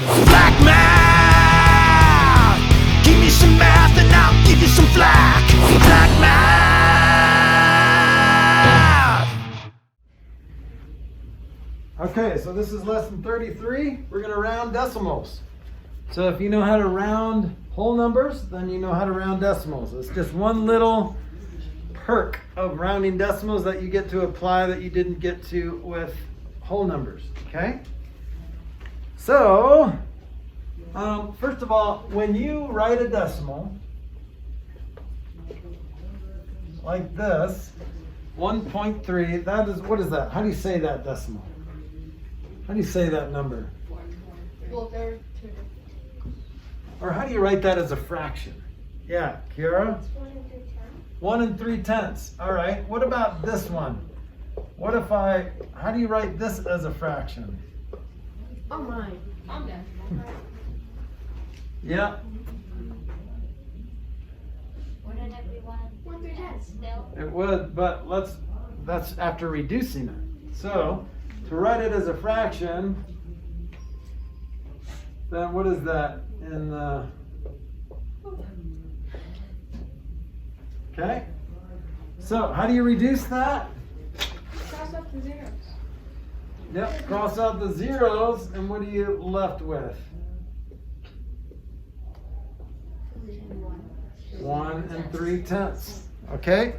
Flack math! Give me some math and I'll give you some flack. Flack math! Okay, so this is lesson 33. We're going to round decimals. So if you know how to round whole numbers, then you know how to round decimals. It's just one little perk of rounding decimals that you get to apply that you didn't get to with whole numbers, okay? So, first of all, when you write a decimal, like this, 1.3, that is, what is that? How do you say that decimal? How do you say that number? Well, there are two different. Or how do you write that as a fraction? Yeah, Kiara? 1 3/10. All right, what about this one? What if how do you write this as a fraction? Oh my. I'm done. Yeah. Wouldn't it be 1 3/10 still? It would, but that's after reducing it. So, to write it as a fraction, then what is that in the... Okay? So, how do you reduce that? Cross out the zeros. Yep, cross out the zeros, and what are you left with? 1 3/10. Okay?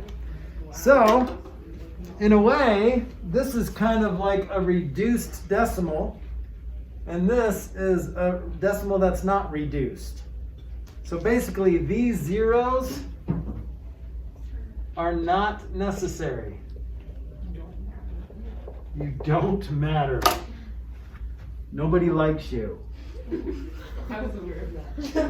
So, in a way, this is kind of like a reduced decimal, and this is a decimal that's not reduced. So basically, these zeros are not necessary. You don't matter. Nobody likes you. I was aware of that.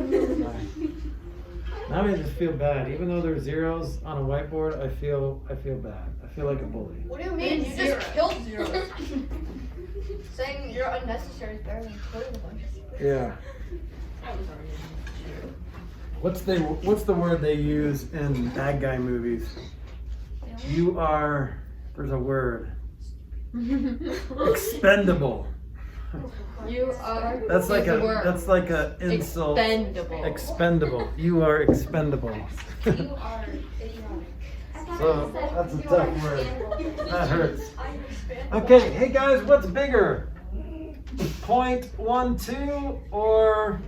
Now I just feel bad. Even though there's zeros on a whiteboard, I feel bad. I feel like a bully. What do you mean? You Zero. just killed zeros. Saying you're unnecessary is better than killing a bunch of zeros. Yeah. I was already What's the word they use in bad guy movies? You are, there's a word. Expendable. You are. That's like the word. that's like a insult. Expendable. Expendable. You are expendable. You are idiotic. So that's a tough word. That hurts. Okay, hey guys, what's bigger? 0.12 or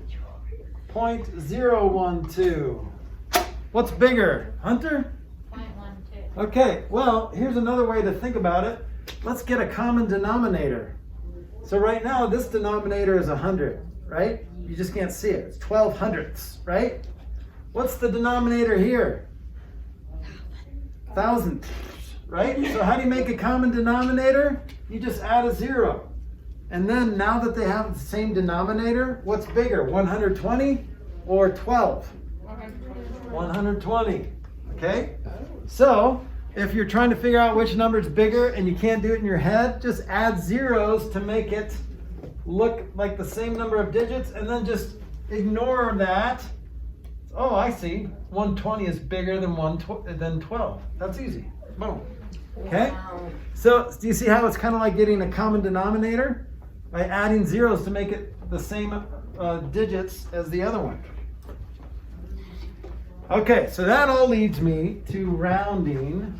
0.012? What's bigger? Hunter? 0.12. Okay, well, here's another way to think about it. Let's get a common denominator. So right now, this denominator is 100, right? You just can't see it. It's 12 hundredths, right? What's the denominator here? 1,000, right? So how do you make a common denominator? You just add a 0. And then now that they have the same denominator, what's bigger, 120 or 12? 120, okay? So if you're trying to figure out which number is bigger and you can't do it in your head, just add zeros to make it look like the same number of digits, and then just ignore that. Oh, I see. 120 is bigger than 12. That's easy. Boom. Okay? So do you see how it's kind of like getting a common denominator? By adding zeros to make it the same digits as the other one. Okay, so that all leads me to rounding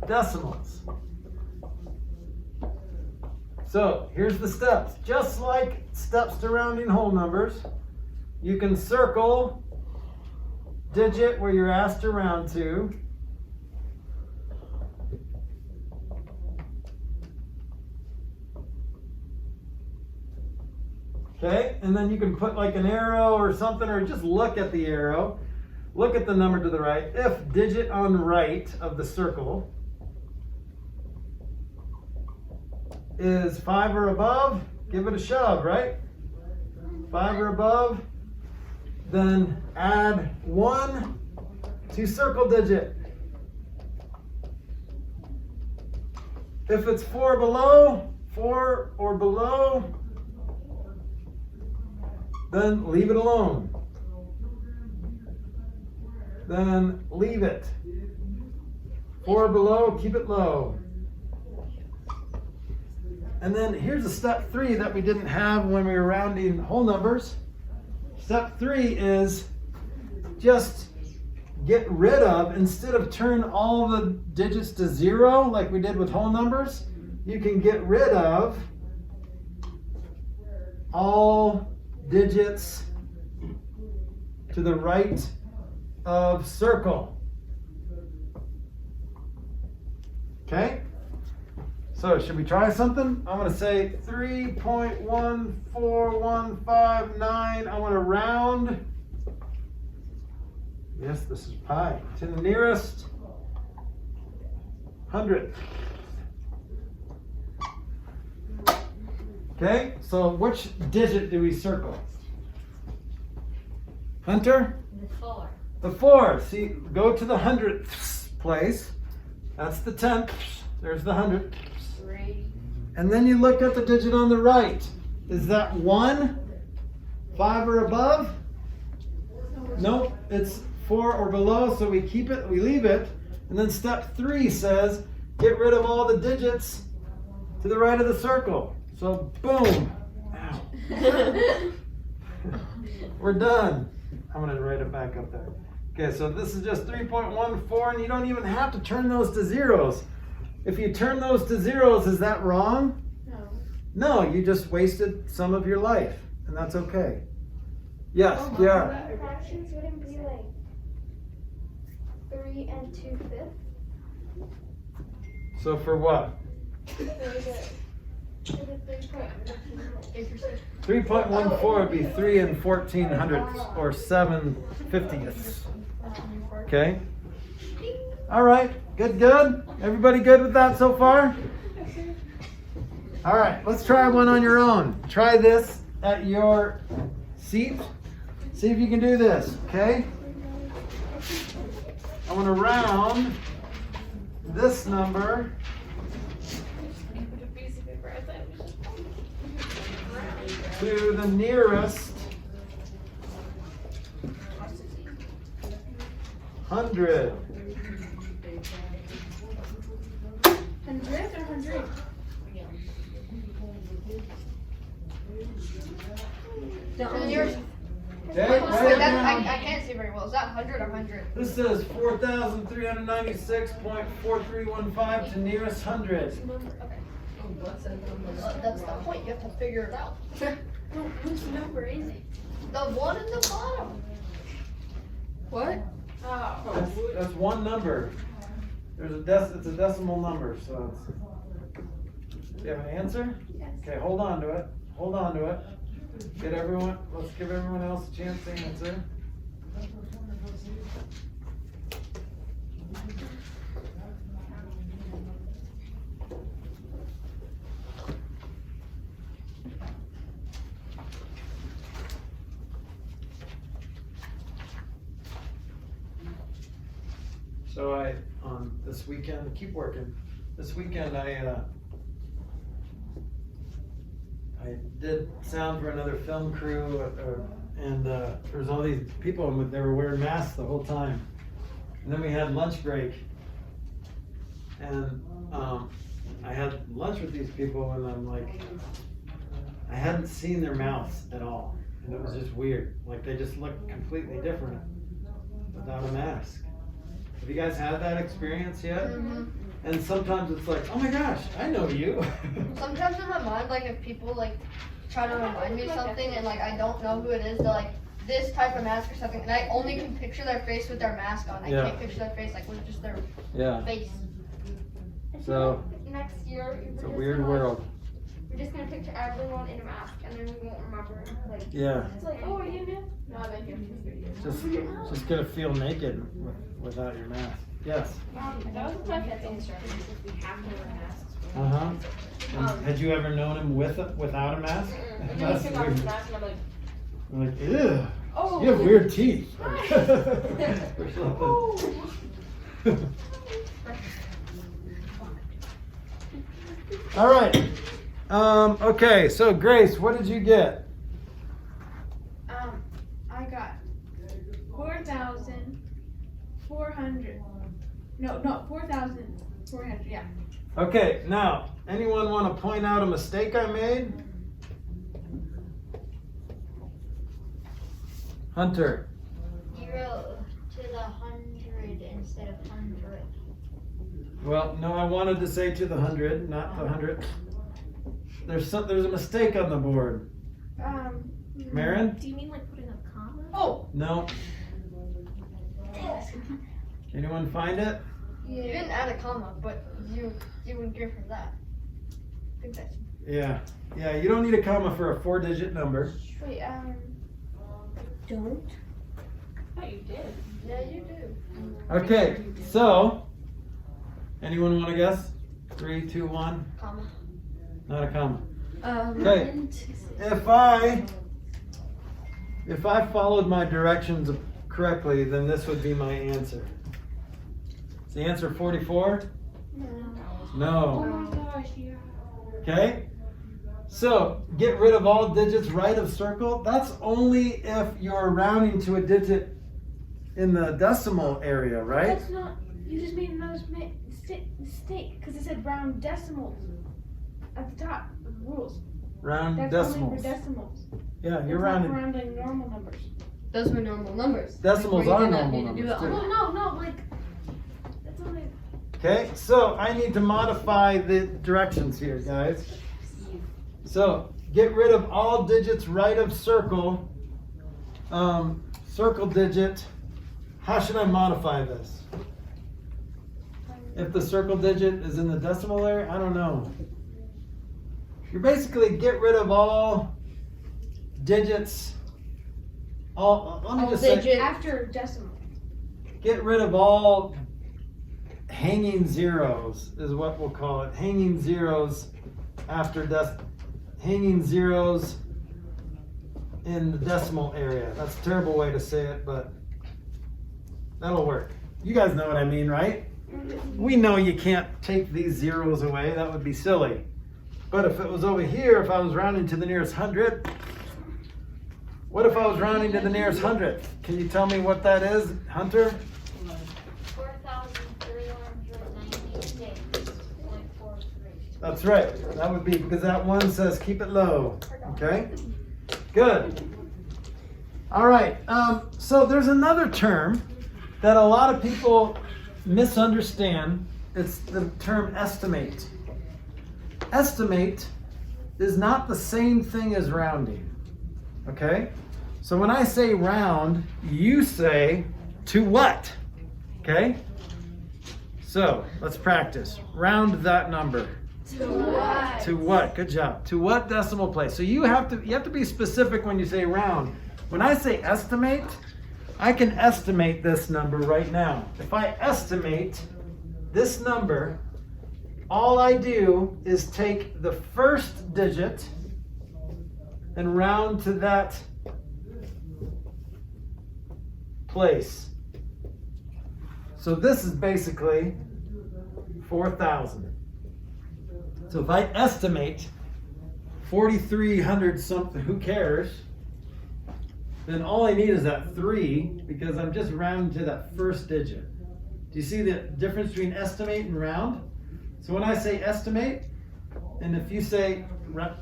decimals. So here's the steps. Just like steps to rounding whole numbers, you can circle digit where you're asked to round to. Okay, and then you can put like an arrow or something, or just look at the arrow. Look at the number to the right. If digit on right of the circle is 5 or above, give it a shove, right? 5 or above, then add 1 to circle digit. If it's 4 or below, then leave it alone. Then leave it. 4 below, keep it low. And then here's a step 3 that we didn't have when we were rounding whole numbers. Step 3 is just get rid of, instead of turn all the digits to 0 like we did with whole numbers, you can get rid of all digits to the right of circle. Okay? So should we try something? I'm going to say 3.14159. I want to round. Yes, this is pi. To the nearest 100th. Okay, so which digit do we circle? Hunter? The 4. The 4. See, go to the 100th place. That's the 10th. There's the 100th. 3. And then you look at the digit on the right. Is that 1? 5 or above? Nope, it's 4 or below, so we keep it, we leave it. And then step 3 says, get rid of all the digits to the right of the circle. So boom. Ow. We're done. I'm gonna write it back up there. Okay, so this is just 3.14, and you don't even have to turn those to zeros. If you turn those to zeros, is that wrong? No. No, you just wasted some of your life, and that's okay. Yes, yeah. Fractions wouldn't be like 3 and 2/5. So for what? For the 3.14 would be 3 and 1400ths, or 7/50ths. Okay? All right, good, good. Everybody good with that so far? All right, let's try one on your own. Try this at your seat. See if you can do this, okay? I want to round this number to the nearest 100. 100 or 100? To the nearest. Okay, Wait, right that, now, I can't see very well. Is that 100 or 100? this says 4,396.4315 to nearest 100. Okay. That's the point. You have to figure it out. Which number is it? The one in the bottom. What? Oh. That's one number. There's it's a decimal number, so it's. Do you have an answer? Yes. Okay, hold on to it. Hold on to it. Let's give everyone else a chance to answer. So this weekend, keep working. This weekend I did sound for another film crew, and there was all these people, and they were wearing masks the whole time. And then we had lunch break, and I had lunch with these people, and I'm like, I hadn't seen their mouths at all, and it was just weird. Like they just looked completely different without a mask. Have you guys had that experience yet? Mm-hmm. And sometimes it's like, oh my gosh, I know you. Sometimes in my mind, like if people like try to remind me of something and like I don't know who it is, they're like this type of mask or something, and I only can picture their face with their mask on. I Yeah. can't picture their face like with just their Yeah. face. So Next year, it's a weird world. We're just gonna picture everyone in a mask, and then we won't remember. Like, Yeah. it's like, oh, are you new? No, I've been here for 3 years. Just gonna feel naked without your mask. Yes. That was a question at the instructions if we have to wear masks. Uh huh. Had you ever known him without a mask? And then That's he took off his weird. mask, and I'm like, I'm like, ew. oh. You have weird teeth. Or Oh. something. All right. Okay. So Grace, what did you get? I got 4,400. No, 4,400. Yeah. Okay, now, anyone want to point out a mistake I made? Hunter. 0 to the 100 instead of 100. Well, no, I wanted to say to the 100, not the 100. There's a mistake on the board. Marin? Do you mean like putting a comma? Oh, No. Anyone find it? you didn't add a comma, but you would give her that. I think that's Yeah. Yeah, you don't need a comma for a 4-digit number. Wait, don't? I thought you did. yeah, you do. Okay, so, anyone want to guess? 3, 2, 1. Comma. Not a comma. Okay. If I followed my directions correctly, then this would be my answer. Is the answer 44? Oh No. my gosh, yeah. Okay? So, get rid of all digits right of circle. That's only if you're rounding to a digit in the decimal area, right? That's not, you just made another mistake, because it said round decimals at the top of the rules. Round That's decimals. only for decimals. Yeah, you're It's rounding. not rounding normal numbers. Those were normal numbers. Decimals Where you are did not normal need to do numbers, it too. on- No, like, that's only, Okay, so I need to modify the directions here, guys. So, get rid of all digits right of circle. Circle digit. How should I modify this? If the circle digit is in the decimal area, I don't know. You basically get rid of all digits. Let me All just say, digit. after decimal. get rid of all hanging zeros is what we'll call it. Hanging zeros after hanging zeros in the decimal area. That's a terrible way to say it, but that'll work. You guys know what I mean, right? We know you can't take these zeros away. That would be silly. But if it was over here, if I was rounding to the nearest 100, what if I was rounding to the nearest 100? Can you tell me what that is, Hunter? 4,396.43. That's right. That would be because that one says keep it low. Okay? Good. All right. So there's another term that a lot of people misunderstand. It's the term estimate. Estimate is not the same thing as rounding. Okay? So when I say round, you say to what? Okay? So let's practice. Round that number. To what? To what? Good job. To what decimal place? So you have to be specific when you say round. When I say estimate, I can estimate this number right now. If I estimate this number, all I do is take the first digit and round to that place. So this is basically 4,000. So if I estimate 4,300 something, who cares? Then all I need is that 3 because I'm just rounding to that first digit. Do you see the difference between estimate and round? So when I say estimate, and if you say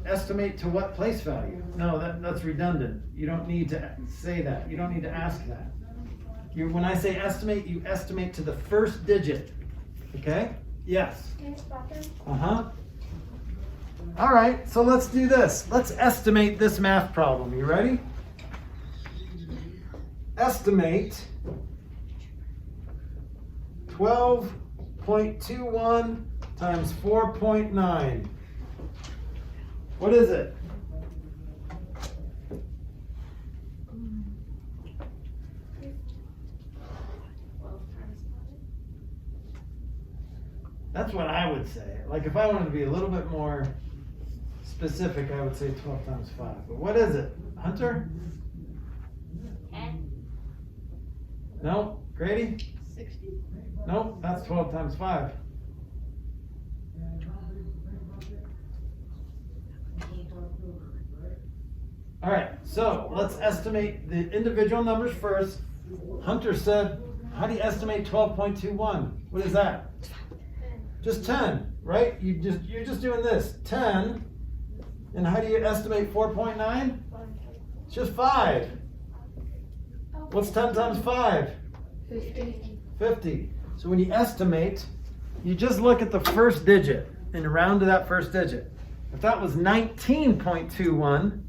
estimate to what place value? No, that's redundant. You don't need to say that. You don't need to ask that. When I say estimate, you estimate to the first digit. Okay? Yes. Can you stop there? Uh-huh. All right, so let's do this. Let's estimate this math problem. You ready? Estimate 12.21 times 4.9. What is it? That's what I would say. Like if I wanted to be a little bit more specific, I would say 12 times 5. But what is it? Hunter? 10. No? Grady? 60? Nope, that's 12 times 5. All right, so let's estimate the individual numbers first. Hunter said, how do you estimate 12.21? What is that? Just 10. right? You're just doing this. 10. And how do you estimate 4.9? It's just 5. What's 10 times 5? 50. So when you estimate, you just look at the first digit and round to that first digit. If that was 19.21,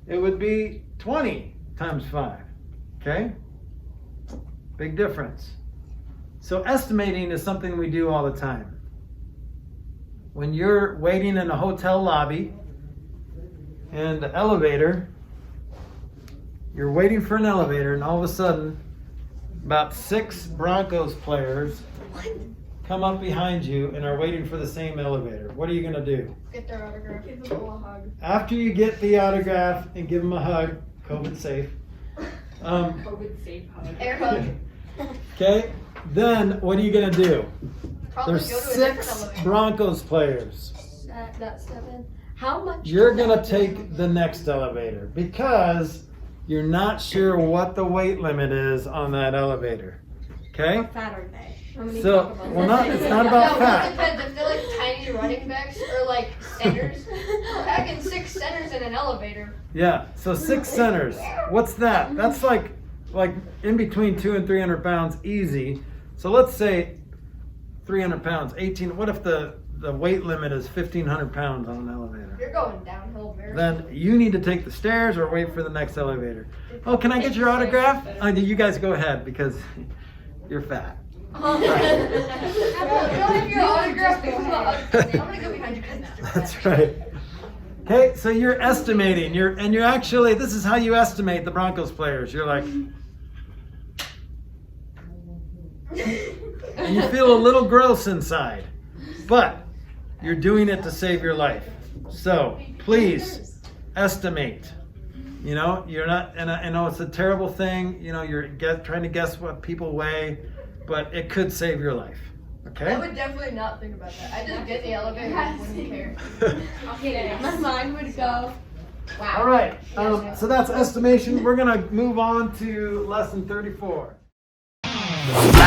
it would be 20 times 5. Okay? Big difference. So estimating is something we do all the time. When you're waiting in a hotel lobby and the elevator, you're waiting for an elevator, and all of a sudden, about 6 Broncos players come up behind you and are waiting for the same elevator. What are you going to do? Get their autograph. Give them all a hug. After you get the autograph and give them a hug, COVID safe. COVID safe hug. Air hug. Okay, then what are you going to do? Probably There's go to a different 6 elevator. Broncos players. That's 7. How much? You're going to take the next elevator because you're not sure what the weight limit is on that elevator. Okay? How fat are they? How many So, Taco Bells? well, it's not about No, it fat. depends. If they're like tiny running backs or like centers, packing 6 centers in an elevator. Yeah, so 6 centers. What's that? That's like in between 200 and 300 pounds easy. So let's say 300 pounds, 18. What if the weight limit is 1,500 pounds on an elevator? You're going downhill very Then you need to take the stairs or wait for the next elevator. Oh, can I get your autograph? You guys go ahead because you're fat. You don't have your autograph. I'm gonna go behind you guys. That's right. Okay, so you're estimating. You're actually, this is how you estimate the Broncos players. You're like, and you feel a little gross inside, but you're doing it to save your life. So please estimate. You know, you're not, and I know it's a terrible thing. You know, you're trying to guess what people weigh, but it could save your life. Okay? I would definitely not think about that. I just get in the elevator and wouldn't care. Okay, my mind would go. Wow. All right. So that's estimation. We're gonna move on to lesson 34. Flack!